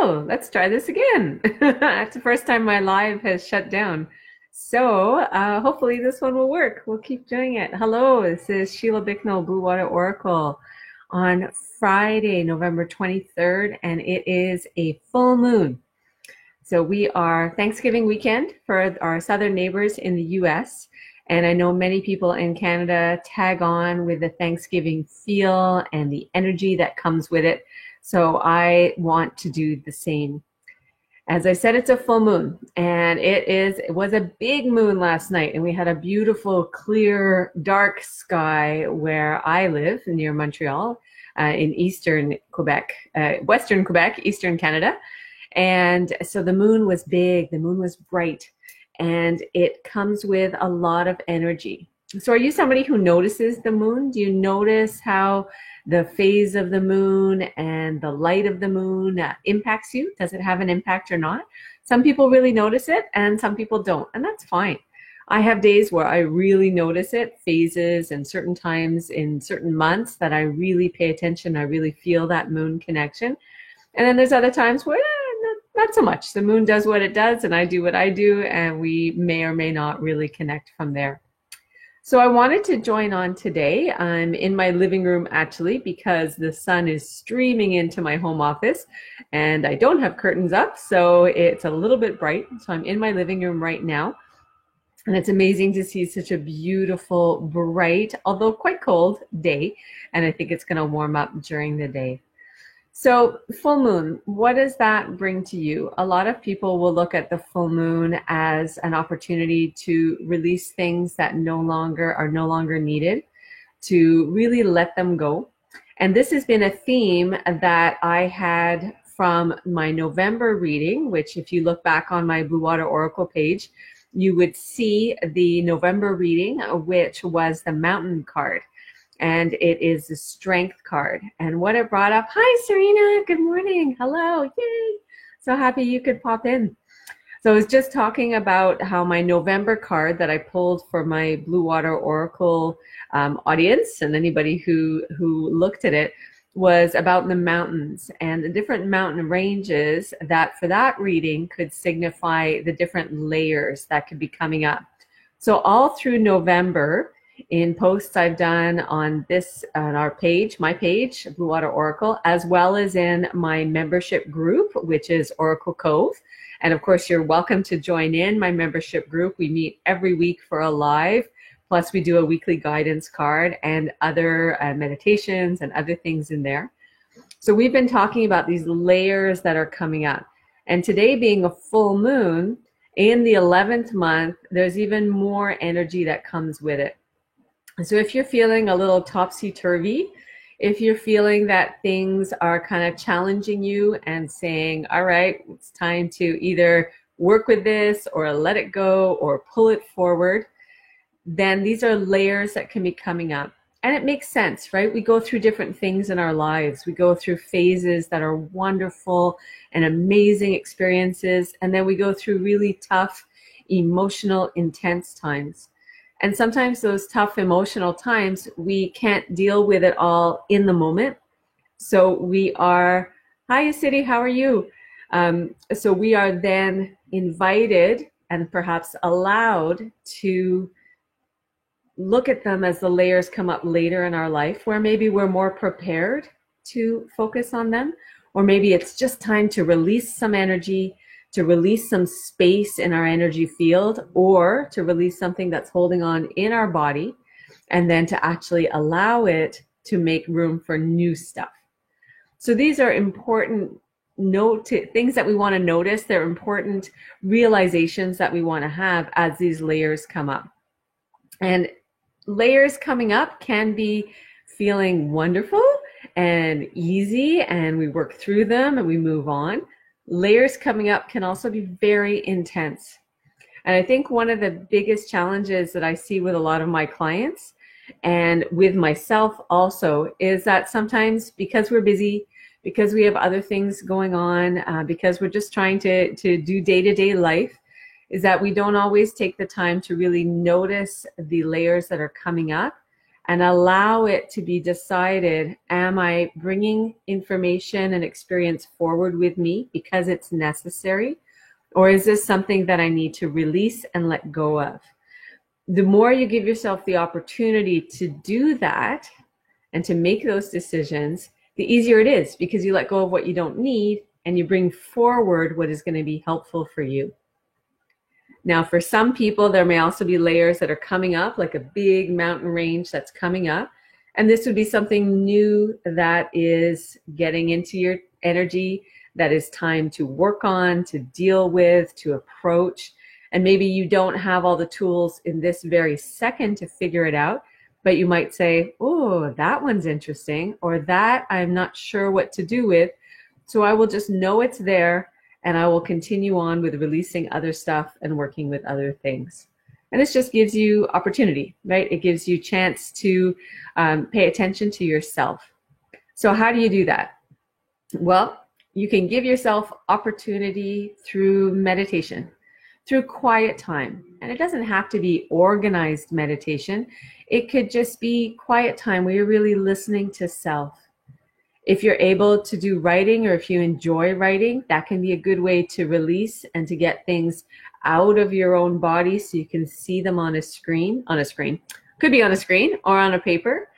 Oh, let's try this again. That's the first time my live has shut down. So hopefully this one will work. We'll keep doing it. Hello, this is Sheila Bicknell, Blue Water Oracle on Friday, November 23rd, and it is a full moon. So we are Thanksgiving weekend for our southern neighbors in the US. And I know many people in Canada tag on with the Thanksgiving feel and the energy that comes with it. So I want to do the same. As I said, it's a full moon, and it was a big moon last night, and we had a beautiful, clear, dark sky where I live near Montreal, in eastern Quebec, western Quebec, eastern Canada. And so the moon was big, the moon was bright, and it comes with a lot of energy. So are you somebody who notices the moon? Do you notice how the phase of the moon and the light of the moon impacts you? Does it have an impact or not? Some people really notice it and some people don't, and that's fine. I have days where I really notice it, phases and certain times in certain months that I really pay attention, I really feel that moon connection. And then there's other times where not so much. The moon does what it does and I do what I do, and we may or may not really connect from there. So I wanted to join on today. I'm in my living room actually because the sun is streaming into my home office and I don't have curtains up, so it's a little bit bright. So I'm in my living room right now, and it's amazing to see such a beautiful, bright, although quite cold day, and I think it's going to warm up during the day. So full moon, what does that bring to you? A lot of people will look at the full moon as an opportunity to release things that are no longer needed, to really let them go. And this has been a theme that I had from my November reading, which if you look back on my Blue Water Oracle page, you would see the November reading, which was the Mountain card. And it is the Strength card. And what it brought up, hi Serena, good morning, hello, yay. So happy you could pop in. So I was just talking about how my November card that I pulled for my Blue Water Oracle audience and anybody who looked at it was about the mountains and the different mountain ranges that for that reading could signify the different layers that could be coming up. So all through November, in posts I've done on our page, my page, Blue Water Oracle, as well as in my membership group, which is Oracle Cove. And of course, you're welcome to join in my membership group. We meet every week for a live, plus we do a weekly guidance card and other meditations and other things in there. So we've been talking about these layers that are coming up. And today being a full moon, in the 11th month, there's even more energy that comes with it. So if you're feeling a little topsy-turvy, if you're feeling that things are kind of challenging you and saying, all right, it's time to either work with this or let it go or pull it forward, then these are layers that can be coming up. And it makes sense, right? We go through different things in our lives. We go through phases that are wonderful and amazing experiences. And then we go through really tough, emotional, intense times. And sometimes those tough emotional times, we can't deal with it all in the moment. So we are, hi City, how are you? So we are then invited and perhaps allowed to look at them as the layers come up later in our life, where maybe we're more prepared to focus on them, or maybe it's just time to release some energy, to release some space in our energy field, or to release something that's holding on in our body, and then to actually allow it to make room for new stuff. So these are important things that we want to notice. They're important realizations that we want to have as these layers come up. And layers coming up can be feeling wonderful and easy, and we work through them and we move on. Layers coming up can also be very intense. And I think one of the biggest challenges that I see with a lot of my clients and with myself also is that sometimes because we're busy, because we have other things going on, because we're just trying to do day-to-day life, is that we don't always take the time to really notice the layers that are coming up and allow it to be decided, am I bringing information and experience forward with me because it's necessary? Or is this something that I need to release and let go of? The more you give yourself the opportunity to do that and to make those decisions, the easier it is, because you let go of what you don't need and you bring forward what is going to be helpful for you. Now, for some people, there may also be layers that are coming up, like a big mountain range that's coming up. And this would be something new that is getting into your energy, that is time to work on, to deal with, to approach. And maybe you don't have all the tools in this very second to figure it out, but you might say, oh, that one's interesting, or that I'm not sure what to do with. So I will just know it's there, and I will continue on with releasing other stuff and working with other things. And this just gives you opportunity, right? It gives you chance to pay attention to yourself. So how do you do that? Well, you can give yourself opportunity through meditation, through quiet time. And it doesn't have to be organized meditation. It could just be quiet time where you're really listening to self. If you're able to do writing, or if you enjoy writing, that can be a good way to release and to get things out of your own body so you can see them on a screen. Could be on a screen or on a paper.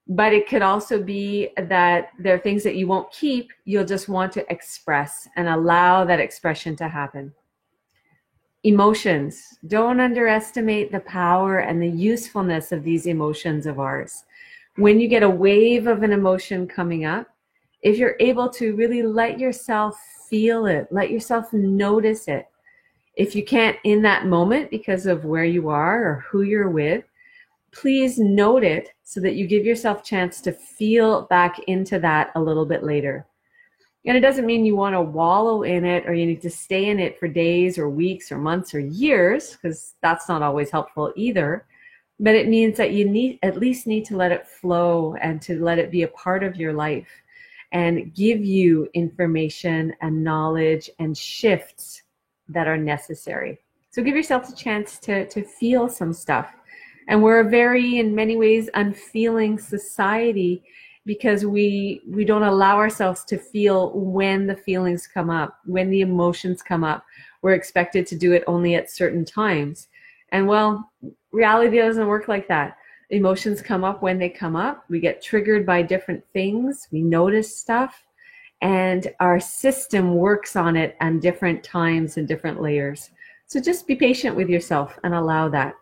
But it could also be that there are things that you won't keep, you'll just want to express and allow that expression to happen. Emotions. Don't underestimate the power and the usefulness of these emotions of ours. When you get a wave of an emotion coming up, if you're able to really let yourself feel it, let yourself notice it. If you can't in that moment because of where you are or who you're with, please note it so that you give yourself a chance to feel back into that a little bit later. And it doesn't mean you want to wallow in it or you need to stay in it for days or weeks or months or years, because that's not always helpful either. But it means that you at least need to let it flow and to let it be a part of your life and give you information and knowledge and shifts that are necessary. So give yourself a chance to feel some stuff. And we're a very, in many ways, unfeeling society because we don't allow ourselves to feel when the feelings come up, when the emotions come up. We're expected to do it only at certain times. And well, reality doesn't work like that. Emotions come up when they come up. We get triggered by different things. We notice stuff. And our system works on it at different times and different layers. So just be patient with yourself and allow that.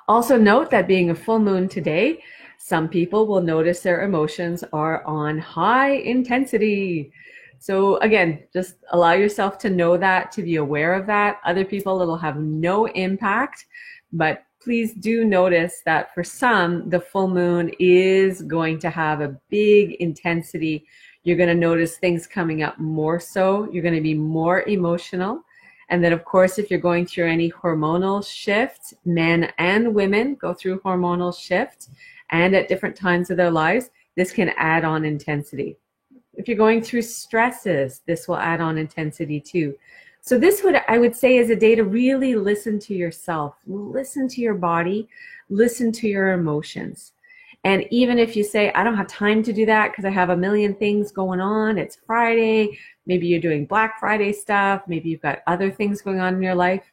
Also note that being a full moon today, some people will notice their emotions are on high intensity. So again, just allow yourself to know that, to be aware of that. Other people, it'll have no impact, but please do notice that for some, the full moon is going to have a big intensity. You're going to notice things coming up more so. You're going to be more emotional. And then, of course, if you're going through any hormonal shift, men and women go through hormonal shift, and at different times of their lives, this can add on intensity. If you're going through stresses, this will add on intensity too. So this I would say is a day to really listen to yourself, listen to your body, listen to your emotions. And even if you say, I don't have time to do that because I have a million things going on, it's Friday, maybe you're doing Black Friday stuff, maybe you've got other things going on in your life,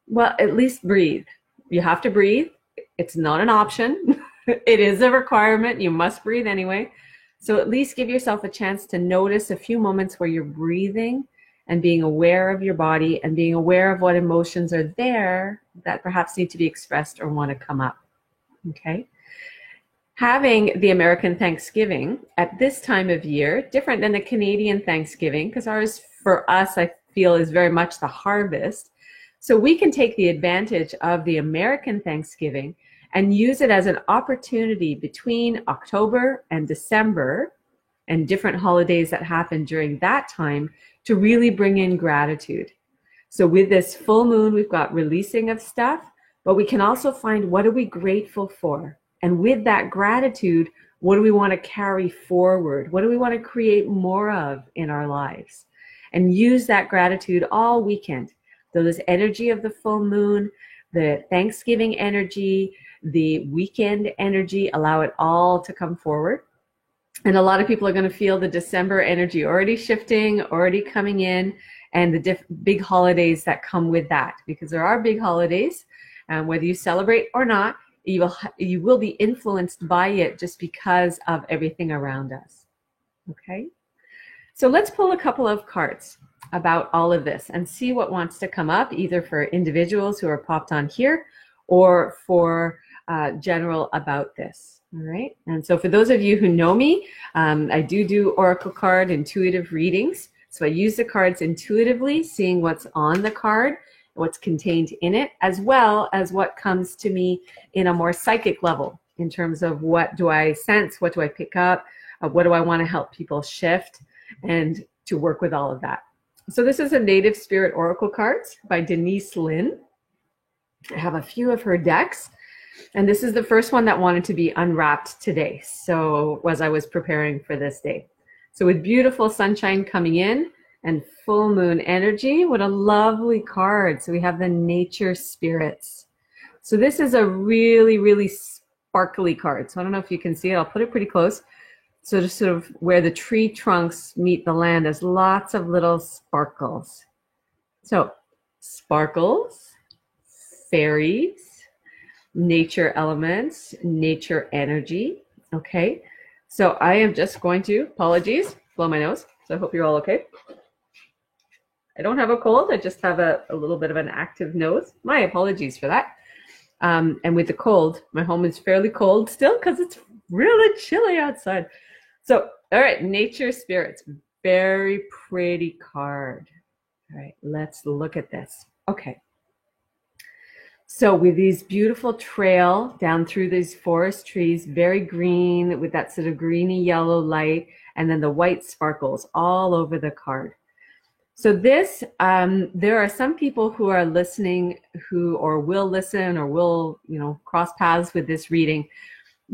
well, at least breathe. You have to breathe. It's not an option. It is a requirement. You must breathe anyway. So at least give yourself a chance to notice a few moments where you're breathing and being aware of your body and being aware of what emotions are there that perhaps need to be expressed or want to come up. Okay? Having the American Thanksgiving at this time of year, different than the Canadian Thanksgiving, because ours, for us, I feel is very much the harvest. So we can take the advantage of the American Thanksgiving and use it as an opportunity between October and December and different holidays that happen during that time to really bring in gratitude. So with this full moon, we've got releasing of stuff, but we can also find what are we grateful for? And with that gratitude, what do we want to carry forward? What do we want to create more of in our lives? And use that gratitude all weekend. So this energy of the full moon, the Thanksgiving energy, the weekend energy, allow it all to come forward. And a lot of people are going to feel the December energy already shifting, already coming in, and the big holidays that come with that, because there are big holidays, whether you celebrate or not, you will be influenced by it just because of everything around us. Okay, so let's pull a couple of cards about all of this and see what wants to come up, either for individuals who are popped on here or for general about this. All right, and so for those of you who know me, I do oracle card intuitive readings. So I use the cards intuitively, seeing what's on the card, what's contained in it, as well as what comes to me in a more psychic level in terms of what do I sense, what do I pick up, what do I want to help people shift, and to work with all of that. So this is a Native Spirit Oracle cards by Denise Linn. I have a few of her decks, and this is the first one that wanted to be unwrapped today, so as I was preparing for this day. So with beautiful sunshine coming in and full moon energy, what a lovely card. So we have the Nature Spirits. So this is a really, really sparkly card. So I don't know if you can see it. I'll put it pretty close. So just sort of where the tree trunks meet the land, there's lots of little sparkles. So sparkles, fairies, nature elements, nature energy. Okay. So I am just going to, apologies, blow my nose. So I hope you're all okay. I don't have a cold. I just have a little bit of an active nose. My apologies for that. And with the cold, my home is fairly cold still because it's really chilly outside. So, all right, Nature Spirits, very pretty card. All right, let's look at this. Okay. So with these beautiful trail down through these forest trees, very green with that sort of greeny yellow light, and then the white sparkles all over the card. So this, there are some people who are listening who, or will listen or will, cross paths with this reading,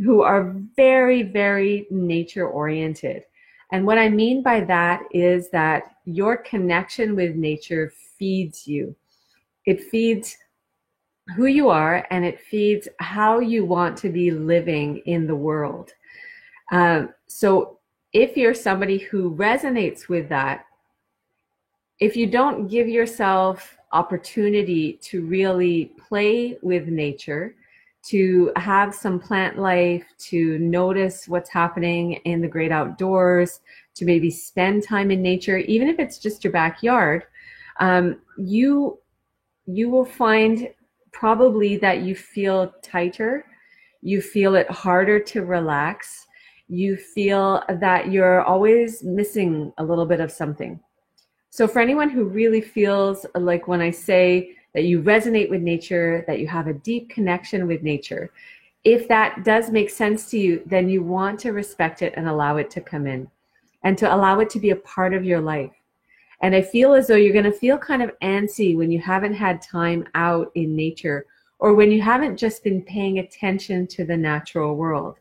who are very, very nature oriented. And what I mean by that is that your connection with nature feeds you. It feeds who you are, and it feeds how you want to be living in the world. So if you're somebody who resonates with that, if you don't give yourself opportunity to really play with nature, to have some plant life, to notice what's happening in the great outdoors, to maybe spend time in nature, even if it's just your backyard, you will find probably that you feel tighter, you feel it harder to relax, you feel that you're always missing a little bit of something. So for anyone who really feels like when I say that you resonate with nature, that you have a deep connection with nature, if that does make sense to you, then you want to respect it and allow it to come in and to allow it to be a part of your life. And I feel as though you're going to feel kind of antsy when you haven't had time out in nature, or when you haven't just been paying attention to the natural world.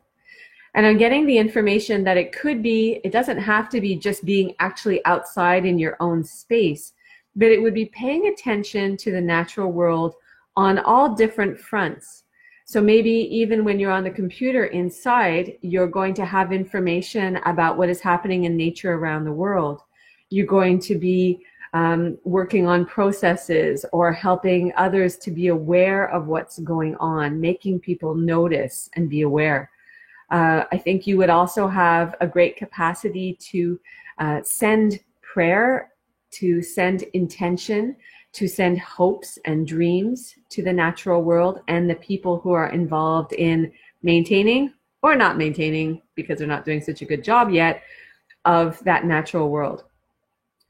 And I'm getting the information that it could be, it doesn't have to be just being actually outside in your own space, but it would be paying attention to the natural world on all different fronts. So maybe even when you're on the computer inside, you're going to have information about what is happening in nature around the world. You're going to be working on processes or helping others to be aware of what's going on, making people notice and be aware. I think you would also have a great capacity to send prayer, to send intention, to send hopes and dreams to the natural world and the people who are involved in maintaining or not maintaining, because they're not doing such a good job yet, of that natural world.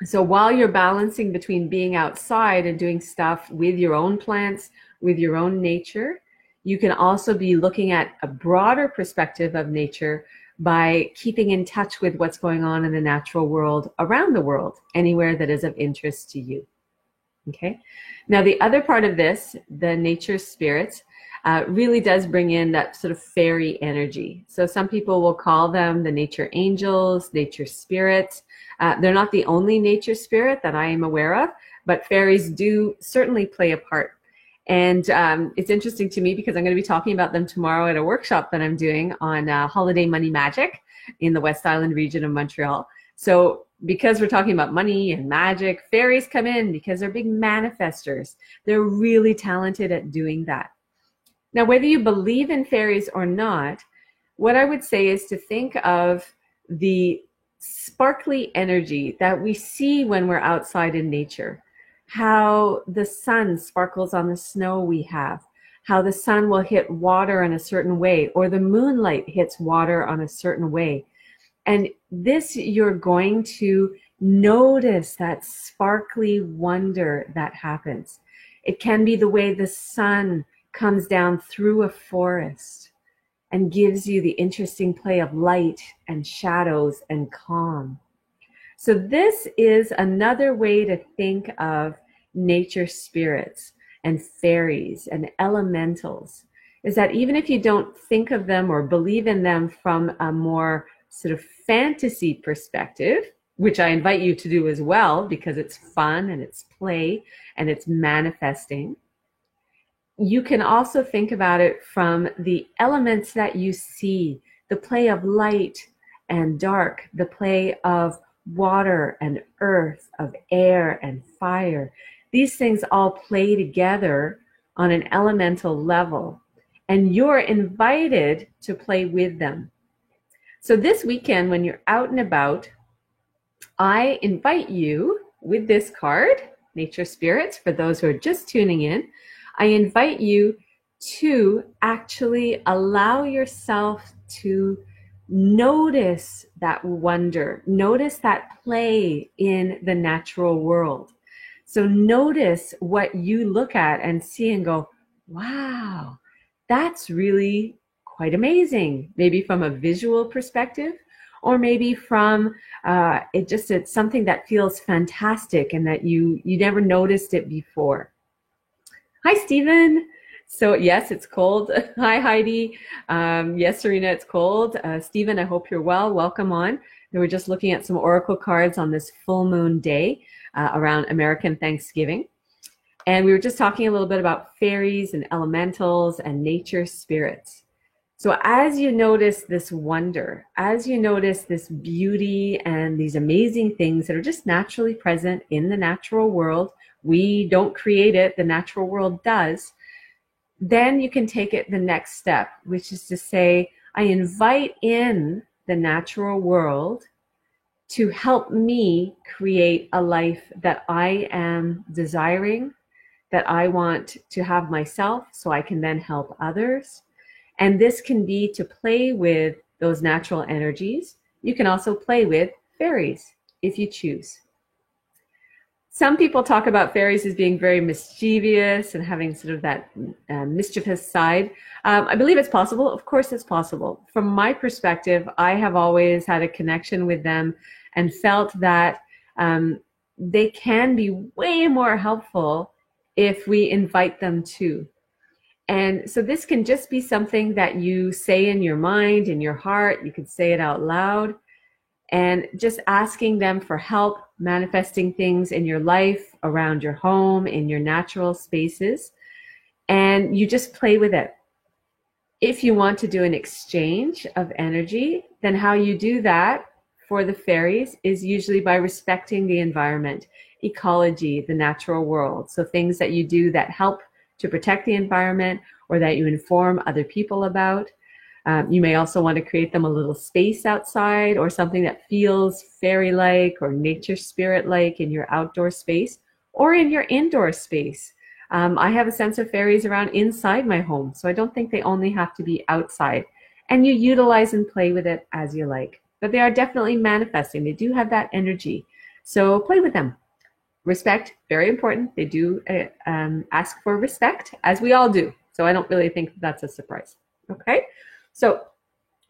So while you're balancing between being outside and doing stuff with your own plants, with your own nature, you can also be looking at a broader perspective of nature by keeping in touch with what's going on in the natural world around the world, anywhere that is of interest to you. Okay. Now, the other part of this, the nature spirits, really does bring in that sort of fairy energy. So some people will call them the nature angels, nature spirits. They're not the only nature spirit that I am aware of, but fairies do certainly play a part. And it's interesting to me because I'm going to be talking about them tomorrow at a workshop that I'm doing on holiday money magic in the West Island region of Montreal. So because we're talking about money and magic, fairies come in because they're big manifestors. They're really talented at doing that. Now, whether you believe in fairies or not, what I would say is to think of the sparkly energy that we see when we're outside in nature, how the sun sparkles on the snow we have, how the sun will hit water in a certain way, or the moonlight hits water on a certain way. And this, you're going to notice that sparkly wonder that happens. It can be the way the sun comes down through a forest and gives you the interesting play of light and shadows and calm. So this is another way to think of nature spirits and fairies and elementals, is that even if you don't think of them or believe in them from a more sort of fantasy perspective, which I invite you to do as well because it's fun and it's play and it's manifesting, you can also think about it from the elements that you see, the play of light and dark, the play of water and earth, of air and fire. These things all play together on an elemental level, and you're invited to play with them. So this weekend, when you're out and about, I invite you with this card, Nature Spirits, for those who are just tuning in, I invite you to actually allow yourself to notice that wonder, notice that play in the natural world. So notice what you look at and see and go, wow, that's really quite amazing. Maybe from a visual perspective, or maybe from it's something that feels fantastic and that you never noticed it before. Hi, Stephen. So yes, it's cold. Hi, Heidi. Yes, Serena, it's cold. Stephen, I hope you're well. Welcome on. We were just looking at some oracle cards on this full moon day around American Thanksgiving. And we were just talking a little bit about fairies and elementals and nature spirits. So as you notice this wonder, as you notice this beauty and these amazing things that are just naturally present in the natural world, we don't create it, the natural world does, then you can take it the next step, which is to say, I invite in the natural world to help me create a life that I am desiring, that I want to have myself so I can then help others. And this can be to play with those natural energies. You can also play with fairies if you choose. Some people talk about fairies as being very mischievous and having sort of that mischievous side. I believe it's possible. Of course it's possible. From my perspective, I have always had a connection with them and felt that they can be way more helpful if we invite them to. And so this can just be something that you say in your mind, in your heart. You could say it out loud. And just asking them for help manifesting things in your life, around your home, in your natural spaces. And you just play with it. If you want to do an exchange of energy, then how you do that for the fairies is usually by respecting the environment, ecology, the natural world. So things that you do that help to protect the environment or that you inform other people about. You may also want to create them a little space outside or something that feels fairy-like or nature spirit-like in your outdoor space or in your indoor space. I have a sense of fairies around inside my home, so I don't think they only have to be outside. And you utilize and play with it as you like. But they are definitely manifesting. They do have that energy. So play with them. Respect, very important. They do ask for respect, as we all do. So I don't really think that's a surprise. Okay? So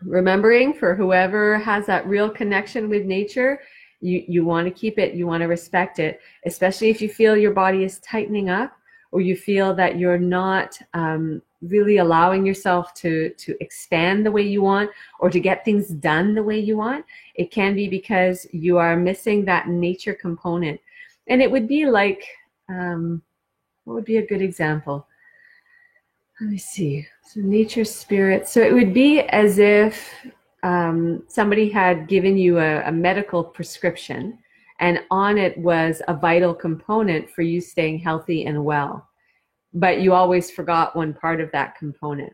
remembering for whoever has that real connection with nature, you want to keep it, you want to respect it, especially if you feel your body is tightening up or you feel that you're not really allowing yourself to expand the way you want or to get things done the way you want. It can be because you are missing that nature component. And it would be like, what would be a good example? Let me see. So nature spirit. So it would be as if somebody had given you a medical prescription, and on it was a vital component for you staying healthy and well. But you always forgot one part of that component.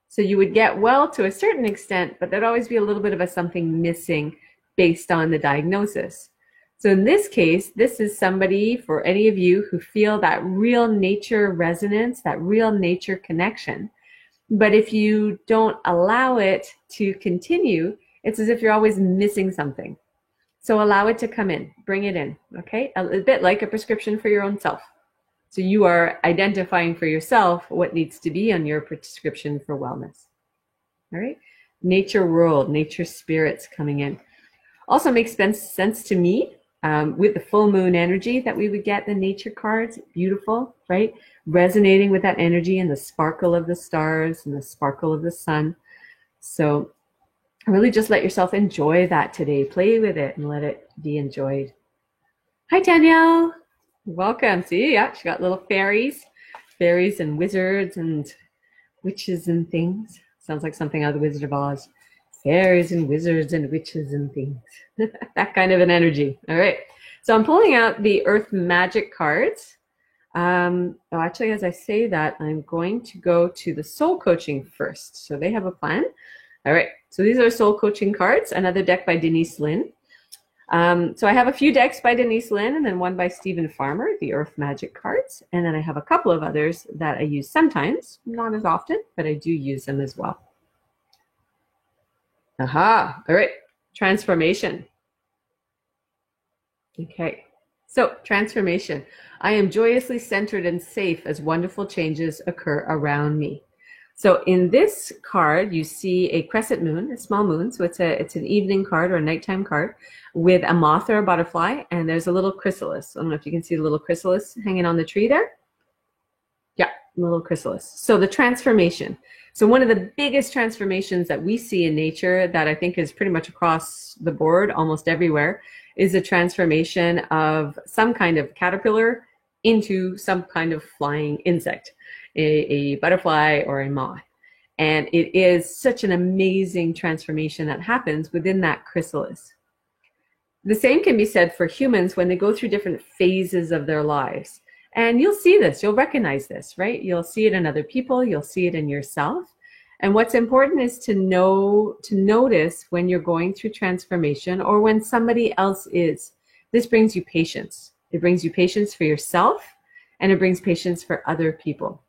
So you would get well to a certain extent, but there'd always be a little bit of a something missing based on the diagnosis. So in this case, this is somebody, for any of you who feel that real nature resonance, that real nature connection. But if you don't allow it to continue, it's as if you're always missing something. So allow it to come in, bring it in, okay? A bit like a prescription for your own self. So you are identifying for yourself what needs to be on your prescription for wellness. All right? Nature world, nature spirits coming in. Also makes sense to me with the full moon energy that we would get the nature cards. Beautiful, right? Resonating with that energy and the sparkle of the stars and the sparkle of the sun. So really just let yourself enjoy that today. Play with it and let it be enjoyed. Hi, Danielle. Welcome. See, yeah, she got little fairies and wizards and witches and things. Sounds like something out of the Wizard of Oz. Fairies and wizards and witches and things. That kind of an energy. All right. So I'm pulling out the Earth Magic cards. Actually, as I say that, I'm going to go to the soul coaching first. So they have a plan. All right. So these are soul coaching cards. Another deck by Denise Linn. So I have a few decks by Denise Linn and then one by Stephen Farmer, the Earth Magic cards. And then I have a couple of others that I use sometimes, not as often, but I do use them as well. Aha, all right, transformation. Okay, so transformation. I am joyously centered and safe as wonderful changes occur around me. So in this card, you see a crescent moon, a small moon. So it's an evening card or a nighttime card with a moth or a butterfly, and there's a little chrysalis. I don't know if you can see the little chrysalis hanging on the tree there. Yeah, little chrysalis. So the transformation. So one of the biggest transformations that we see in nature that I think is pretty much across the board, almost everywhere, is a transformation of some kind of caterpillar into some kind of flying insect, a butterfly or a moth. And it is such an amazing transformation that happens within that chrysalis. The same can be said for humans when they go through different phases of their lives. And you'll see this, you'll recognize this, right? You'll see it in other people, you'll see it in yourself. And what's important is to notice when you're going through transformation or when somebody else is. This brings you patience. It brings you patience for yourself and it brings patience for other people.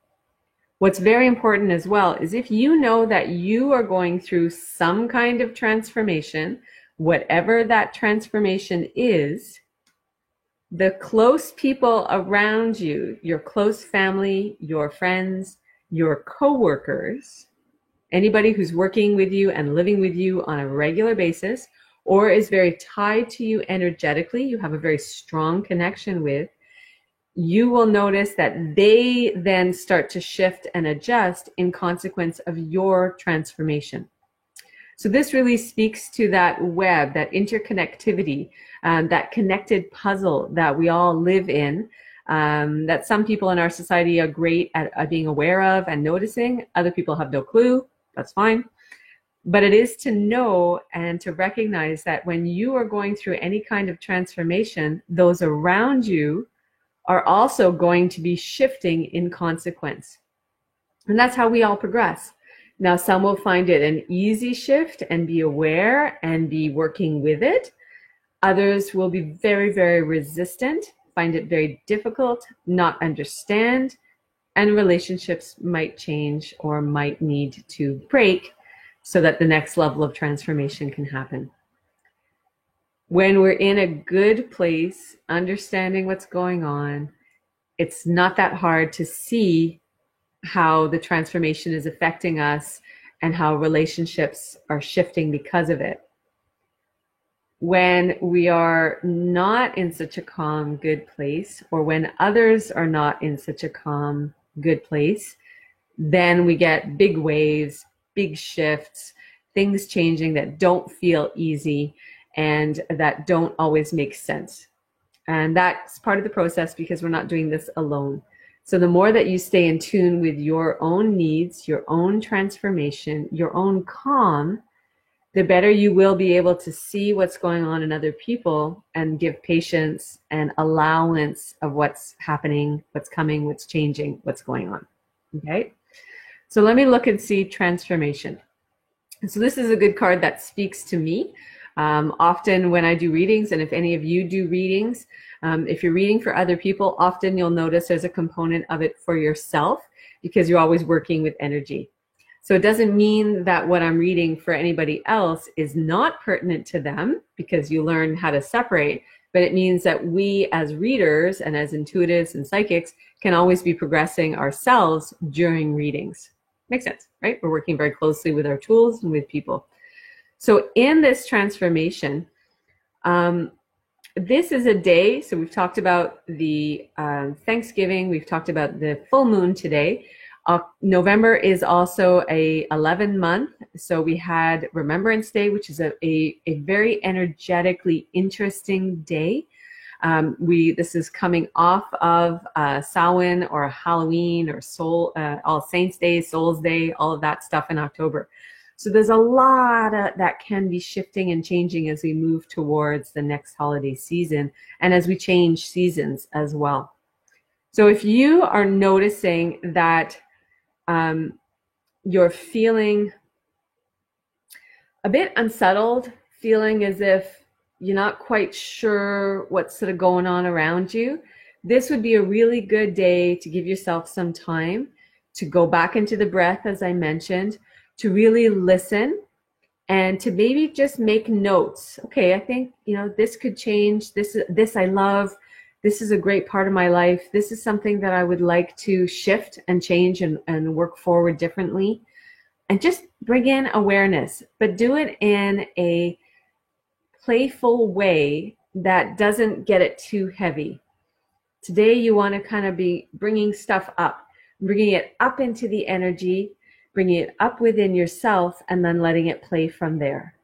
What's very important as well is if you know that you are going through some kind of transformation, whatever that transformation is, the close people around you, your close family, your friends, your coworkers, anybody who's working with you and living with you on a regular basis or is very tied to you energetically, you have a very strong connection with, you will notice that they then start to shift and adjust in consequence of your transformation. So this really speaks to that web, that interconnectivity, that connected puzzle that we all live in, that some people in our society are great at being aware of and noticing. Other people have no clue. That's fine. But it is to know and to recognize that when you are going through any kind of transformation, those around you are also going to be shifting in consequence. And that's how we all progress. Now, some will find it an easy shift and be aware and be working with it. Others will be very, very resistant, find it very difficult, not understand, and relationships might change or might need to break so that the next level of transformation can happen. When we're in a good place, understanding what's going on, it's not that hard to see how the transformation is affecting us and how relationships are shifting because of it. When we are not in such a calm, good place, or when others are not in such a calm, good place, then we get big waves, big shifts, things changing that don't feel easy and that don't always make sense. And that's part of the process because we're not doing this alone. So the more that you stay in tune with your own needs, your own transformation, your own calm, the better you will be able to see what's going on in other people and give patience and allowance of what's happening, what's coming, what's changing, what's going on. Okay? So let me look and see transformation. So this is a good card that speaks to me. Often when I do readings, and if any of you do readings, if you're reading for other people, often you'll notice there's a component of it for yourself because you're always working with energy. So it doesn't mean that what I'm reading for anybody else is not pertinent to them because you learn how to separate, but it means that we as readers and as intuitives and psychics can always be progressing ourselves during readings. Makes sense, right? We're working very closely with our tools and with people. So in this transformation, this is a day, so we've talked about the Thanksgiving, we've talked about the full moon today. November is also a 11 month, so we had Remembrance Day, which is a very energetically interesting day. This is coming off of Samhain or Halloween or All Saints Day, Souls Day, all of that stuff in October. So there's a lot that can be shifting and changing as we move towards the next holiday season and as we change seasons as well. So if you are noticing that you're feeling a bit unsettled, feeling as if you're not quite sure what's sort of going on around you, this would be a really good day to give yourself some time to go back into the breath, as I mentioned, to really listen and to maybe just make notes. Okay, I think, this could change. This I love. This is a great part of my life. This is something that I would like to shift and change and work forward differently. And just bring in awareness, but do it in a playful way that doesn't get it too heavy. Today you want to kind of be bringing stuff up, bringing it up into the energy, bringing it up within yourself, and then letting it play from there.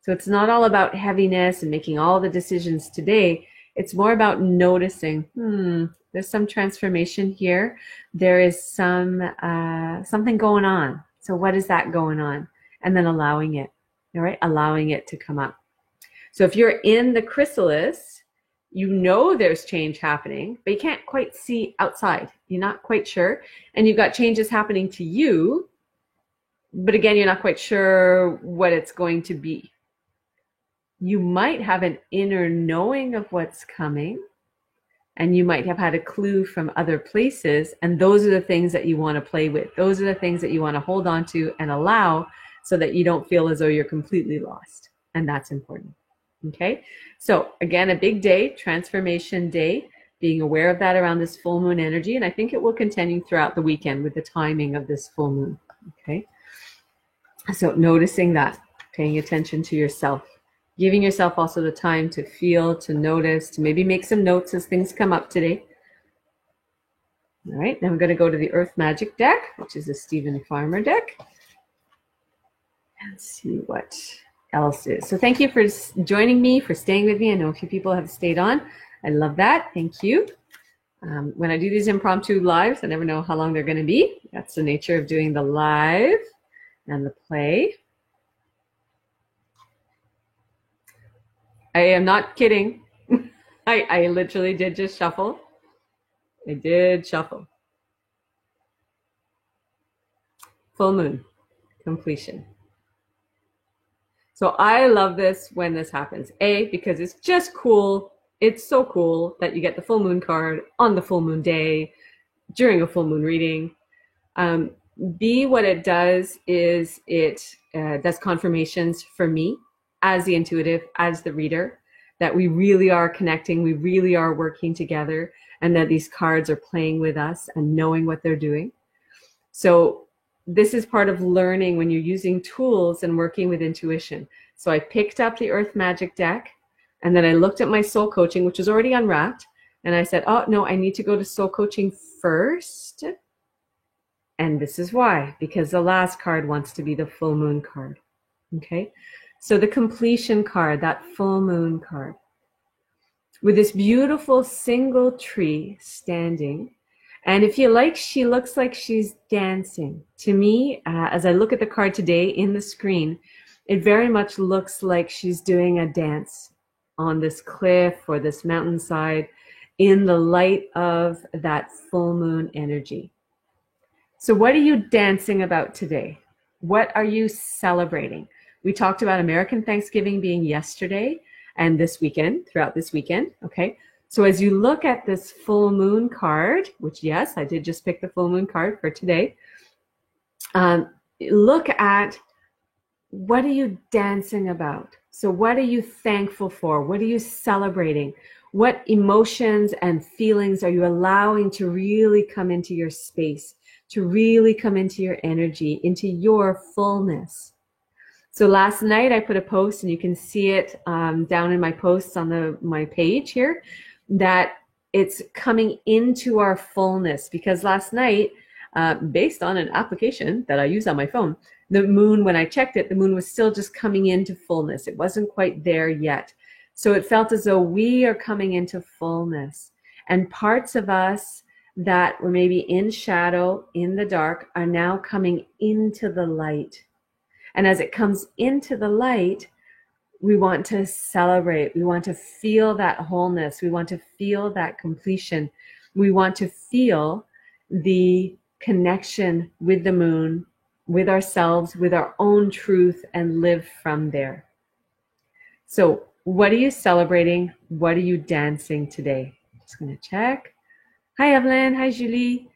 So it's not all about heaviness and making all the decisions today. It's more about noticing, there's some transformation here. There is something going on. So what is that going on? And then allowing it, all right? Allowing it to come up. So if you're in the chrysalis, you know there's change happening, but you can't quite see outside. You're not quite sure. And you've got changes happening to you, but again, you're not quite sure what it's going to be. You might have an inner knowing of what's coming, and you might have had a clue from other places, and those are the things that you want to play with. Those are the things that you want to hold on to and allow so that you don't feel as though you're completely lost, and that's important. Okay, so again, a big day, transformation day, being aware of that around this full moon energy, and I think it will continue throughout the weekend with the timing of this full moon. Okay, so noticing that, paying attention to yourself. Giving yourself also the time to feel, to notice, to maybe make some notes as things come up today. All right, now I'm going to go to the Earth Magic deck, which is a Stephen Farmer deck, and see what else is. So thank you for joining me, for staying with me. I know a few people have stayed on. I love that. Thank you. When I do these impromptu lives, I never know how long they're going to be. That's the nature of doing the live and the play. I am not kidding. I literally did just shuffle. I did shuffle. Full moon, completion. So I love this when this happens. A, because it's just cool. It's so cool that you get the full moon card on the full moon day during a full moon reading. B, what it does is it does confirmations for me as the intuitive, as the reader, that we really are connecting, we really are working together, and that these cards are playing with us and knowing what they're doing. So this is part of learning when you're using tools and working with intuition. So I picked up the Earth Magic deck, and then I looked at my soul coaching, which was already unwrapped, and I said, oh, no, I need to go to soul coaching first. And this is why, because the last card wants to be the full moon card. Okay? So the completion card, that full moon card, with this beautiful single tree standing, And if you like, she looks like she's dancing. To me, as I look at the card today in the screen, it very much looks like she's doing a dance on this cliff or this mountainside in the light of that full moon energy. So what are you dancing about today? What are you celebrating? We talked about American Thanksgiving being yesterday and this weekend, throughout this weekend, okay? So as you look at this full moon card, which yes, I did just pick the full moon card for today, look at what are you dancing about? So what are you thankful for? What are you celebrating? What emotions and feelings are you allowing to really come into your space, to really come into your energy, into your fullness? So last night I put a post, and you can see it down in my posts on my page here, that it's coming into our fullness. Because last night, based on an application that I use on my phone, the moon, when I checked it, the moon was still just coming into fullness. It wasn't quite there yet. So it felt as though we are coming into fullness. And parts of us that were maybe in shadow, in the dark, are now coming into the light. And as it comes into the light, we want to celebrate. We want to feel that wholeness. We want to feel that completion. We want to feel the connection with the moon, with ourselves, with our own truth, and live from there. So what are you celebrating? What are you dancing today? Just going to check. Hi, Evelyn. Hi, Julie.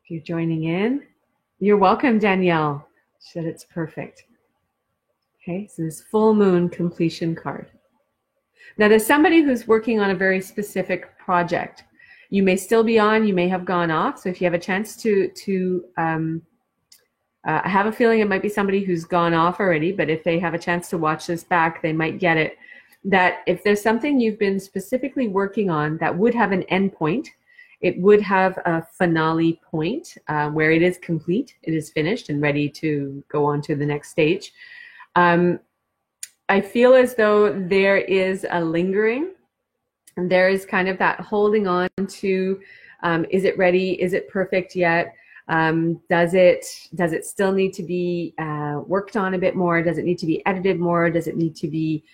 If you're joining in, you're welcome, Danielle. She said it's perfect. Okay, so this full moon completion card. Now there's somebody who's working on a very specific project. You may still be on, you may have gone off. So if you have a chance to I have a feeling it might be somebody who's gone off already, but if they have a chance to watch this back, they might get it. That if there's something you've been specifically working on that would have an end point, it would have a finale point where it is complete, it is finished and ready to go on to the next stage. I feel as though there is a lingering, and there is kind of that holding on to, is it ready? Is it perfect yet? Does it still need to be worked on a bit more? Does it need to be edited more? Does it need to be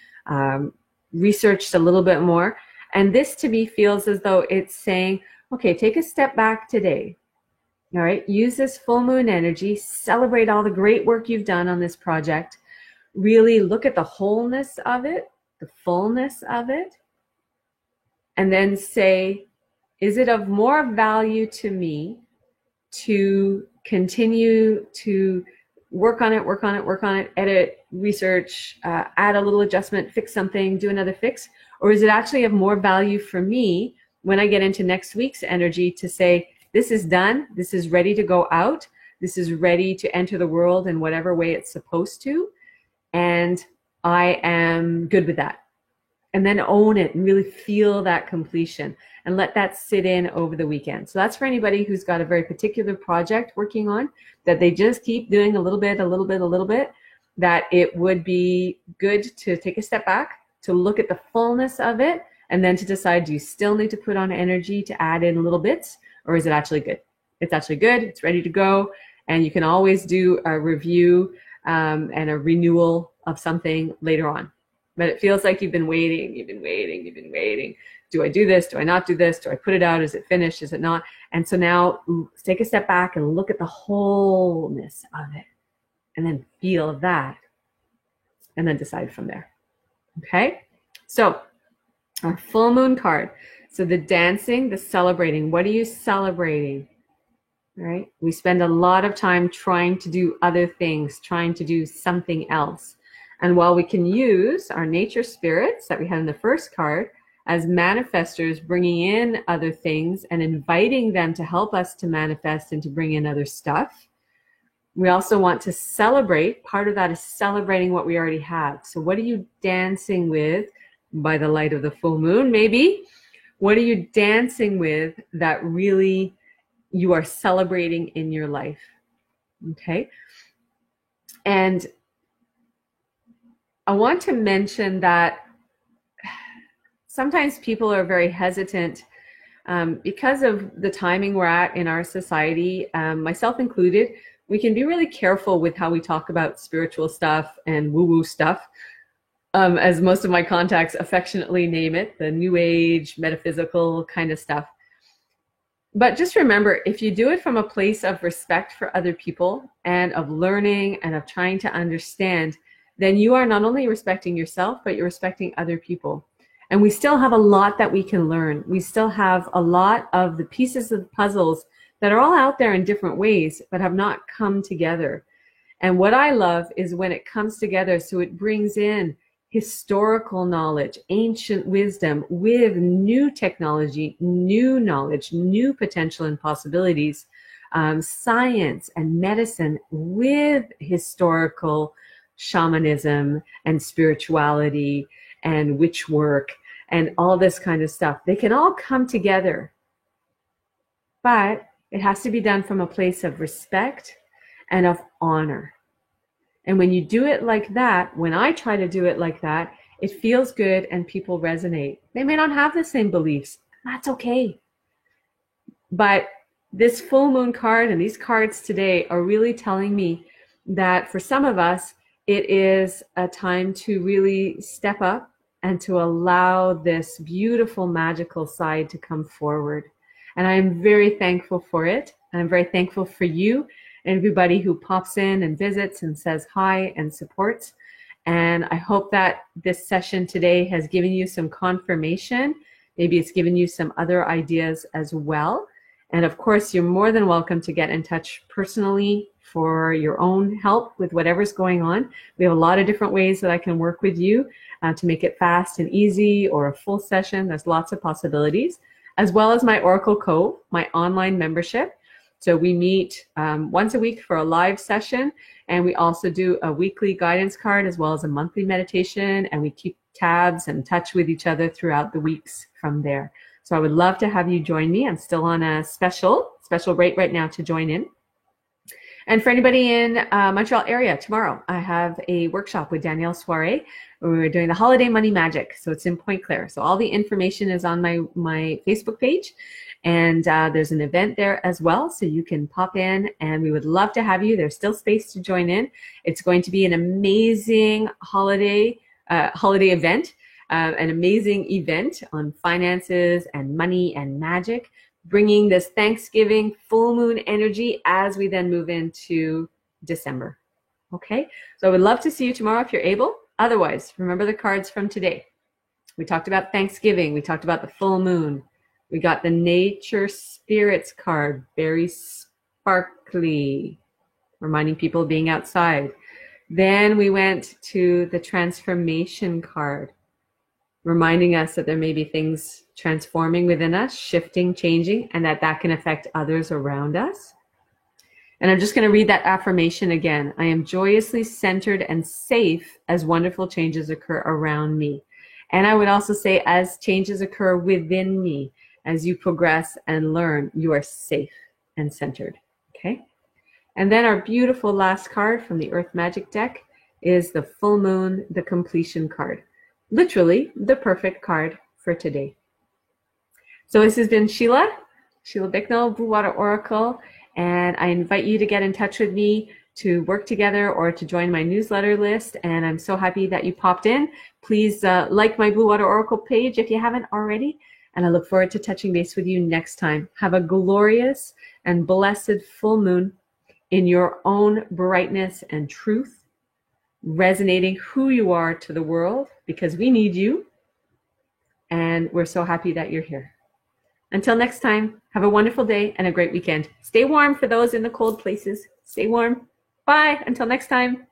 researched a little bit more? And this to me feels as though it's saying, okay, take a step back today. All right, use this full moon energy, celebrate all the great work you've done on this project. Really look at the wholeness of it, the fullness of it, and then say, is it of more value to me to continue to work on it, edit, research, add a little adjustment, fix something, do another fix? Or is it actually of more value for me when I get into next week's energy to say, this is done, this is ready to go out, this is ready to enter the world in whatever way it's supposed to, and I am good with that. And then own it and really feel that completion and let that sit in over the weekend. So that's for anybody who's got a very particular project working on that they just keep doing a little bit, that it would be good to take a step back, to look at the fullness of it, and then to decide, do you still need to put on energy to add in little bits, or is it actually good? It's actually good, it's ready to go, and you can always do a review and a renewal of something later on. But it feels like you've been waiting. Do I do this? Do I not do this? Do I put it out? Is it finished? Is it not? And so now take a step back and look at the wholeness of it, and then feel that, and then decide from there. Okay? So our full moon card. So the dancing, the celebrating. What are you celebrating? All right? We spend a lot of time trying to do other things, trying to do something else. And while we can use our nature spirits that we had in the first card as manifestors, bringing in other things and inviting them to help us to manifest and to bring in other stuff, we also want to celebrate. Part of that is celebrating what we already have. So what are you dancing with by the light of the full moon, maybe? What are you dancing with that really you are celebrating in your life? Okay? And I want to mention that sometimes people are very hesitant Because of the timing we're at in our society, myself included, we can be really careful with how we talk about spiritual stuff and woo-woo stuff, as most of my contacts affectionately name it, the new age, metaphysical kind of stuff. But just remember, if you do it from a place of respect for other people and of learning and of trying to understand, then you are not only respecting yourself, but you're respecting other people. And we still have a lot that we can learn. We still have a lot of the pieces of the puzzles that are all out there in different ways, but have not come together. And what I love is when it comes together, so it brings in historical knowledge, ancient wisdom with new technology, new knowledge, new potential and possibilities, science and medicine with historical shamanism and spirituality and witch work and all this kind of stuff. They can all come together, but it has to be done from a place of respect and of honor. And when you do it like that, when I try to do it like that, it feels good and people resonate. They may not have the same beliefs. That's okay. But this full moon card and these cards today are really telling me that for some of us, it is a time to really step up and to allow this beautiful, magical side to come forward. And I am very thankful for it. And I'm very thankful for you and everybody who pops in and visits and says hi and supports. And I hope that this session today has given you some confirmation. Maybe it's given you some other ideas as well. And of course, you're more than welcome to get in touch personally for your own help with whatever's going on. We have a lot of different ways that I can work with you to make it fast and easy, or a full session. There's lots of possibilities, as well as my Oracle Cove, my online membership. So we meet once a week for a live session, and we also do a weekly guidance card as well as a monthly meditation, and we keep tabs and touch with each other throughout the weeks from there. So I would love to have you join me. I'm still on a special rate right now to join in. And for anybody in Montreal area, tomorrow I have a workshop with Danielle Soiree. We're doing the Holiday Money Magic. So it's in Pointe Claire. So all the information is on my Facebook page. And there's an event there as well. So you can pop in, and we would love to have you. There's still space to join in. It's going to be an amazing holiday event, an amazing event on finances and money and magic, bringing this Thanksgiving full moon energy as we then move into December. Okay, so I would love to see you tomorrow if you're able. Otherwise, remember the cards from today. We talked about Thanksgiving. We talked about the full moon. We got the Nature Spirits card, very sparkly, reminding people of being outside. Then we went to the Transformation card, reminding us that there may be things transforming within us, shifting, changing, and that can affect others around us. And I'm just going to read that affirmation again. I am joyously centered and safe as wonderful changes occur around me. And I would also say, as changes occur within me, as you progress and learn, you are safe and centered. Okay? And then our beautiful last card from the Earth Magic deck is the Full Moon, the Completion card. Literally the perfect card for today. So this has been Sheila Bicknell, Blue Water Oracle, and I invite you to get in touch with me to work together or to join my newsletter list. And I'm so happy that you popped in. Please like my Blue Water Oracle page if you haven't already. And I look forward to touching base with you next time. Have a glorious and blessed full moon in your own brightness and truth, resonating who you are to the world, because we need you. And we're so happy that you're here. Until next time, have a wonderful day and a great weekend. Stay warm for those in the cold places. Stay warm. Bye. Until next time.